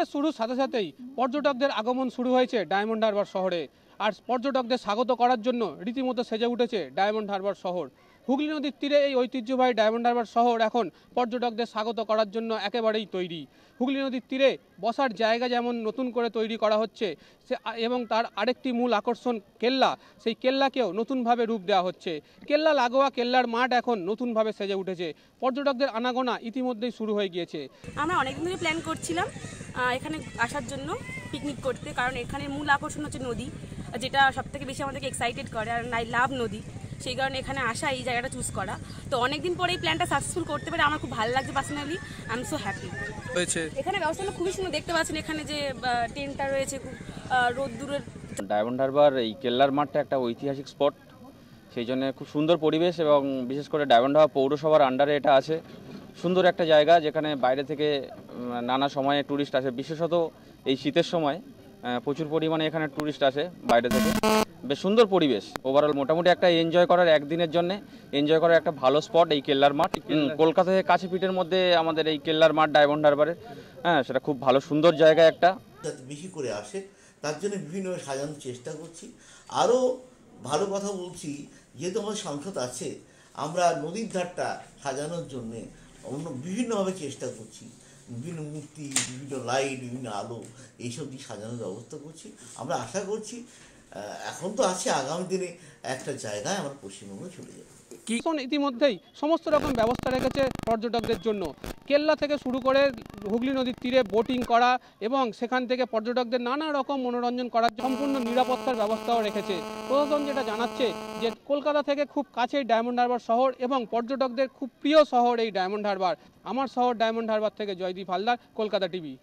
শীতের শুরুর সাথে সাথেই পর্যটকদের আগমন শুরু হয়েছে ডায়মন্ড হারবার শহরে। আর পর্যটকদের স্বাগত করার জন্য রীতিমতো সেজে উঠেছে ডায়মন্ড হারবার শহর। হুগলি নদীর তীরে এই ঐতিহ্যবাহী ডায়মন্ড হারবার শহর এখন পর্যটকদের স্বাগত করার জন্য একেবারেই তৈরি। হুগলি নদীর তীরে বসার জায়গা যেমন নতুন করে তৈরি করা হচ্ছে এবং তার আরেকটি মূল আকর্ষণ কেল্লা, সেই কেল্লাকেও নতুনভাবে রূপ দেওয়া হচ্ছে। কেল্লা লাগোয়া কেল্লার মাঠ এখন নতুনভাবে সেজে উঠেছে। পর্যটকদের আনাগোনা ইতিমধ্যেই শুরু হয়ে গিয়েছে। আমরা অনেকদিন ধরে প্ল্যান করছিলাম এখানে আসার জন্য, পিকনিক করতে, কারণ এখানে মূল আকর্ষণ হচ্ছে নদী, যেটা সবথেকে বেশি আমাদেরকে এক্সাইটেড করে, আর নাই লাভ নদী, সেই কারণে এখানে আসা, এই জায়গাটা চুজ করা। তো অনেকদিন পরে এই প্ল্যানটা সাকসেসফুল করতে পারে আমার খুব ভালো লাগছে personally. I am so happy হয়েছে। এখানে ব্যবস্থাটা খুবই সুন্দর, দেখতে পাচ্ছেন এখানে যে টেন্টটা রয়েছে, খুব রোদ্দুরের। ডায়মন্ড হারবার এই কেল্লার মাঠটা একটা ঐতিহাসিক স্পট, সেই জন্য খুব সুন্দর পরিবেশ এবং বিশেষ করে ডায়মন্ড হারবার পৌরসভার আন্ডারে এটা আছে। সুন্দর একটা জায়গা যেখানে বাইরে থেকে নানা সময়ে ট্যুরিস্ট আসে, বিশেষত এই শীতের সময় প্রচুর পরিমাণে এখানে ট্যুরিস্ট আসে বাইরে থেকে। বেশ সুন্দর পরিবেশ, ওভারঅল মোটামুটি একটা এনজয় করার, একদিনের জন্য এনজয় করার একটা ভালো স্পট এই কেল্লার মাঠ। কলকাতা থেকে কাছে পিঠের মধ্যে আমাদের এই কেল্লার মাঠ ডায়মন্ড হারবারের, সেটা খুব ভালো সুন্দর জায়গা একটা। যাতে বেশি করে আসে তার জন্য বিভিন্নভাবে সাজানোর চেষ্টা করছি। আরও ভালো কথা বলছি, যেহেতু আমাদের সাংসদ আছে, আমরা নদীর ধারটা সাজানোর জন্যে অন্য বিভিন্নভাবে চেষ্টা করছি। বিভিন্ন মূর্তি, বিভিন্ন লাইট, বিভিন্ন আলো এইসব দিয়ে সাজানোর ব্যবস্থা করছি। আমরা আশা করছি এখন তো আছে, আগামী দিনে একটা জায়গায় আমরা পশ্চিমবঙ্গে চলে যাব। ইতিমধ্যেই সমস্ত রকম ব্যবস্থা রেখেছে পর্যটকদের জন্য। কেল্লা থেকে শুরু করে হুগলি নদীর তীরে বোটিং করা এবং সেখান থেকে পর্যটকদের নানা রকম মনোরঞ্জন করার সম্পূর্ণ নিরাপত্তার ব্যবস্থাও রেখেছে। প্রশাসন যেটা জানাচ্ছে যে কলকাতা থেকে খুব কাছেই ডায়মন্ড হারবার শহর এবং পর্যটকদের খুব প্রিয় শহর এই ডায়মন্ড হারবার। আমার শহর ডায়মন্ড হারবার থেকে জয়দীপ হালদার, কলকাতা টিভি।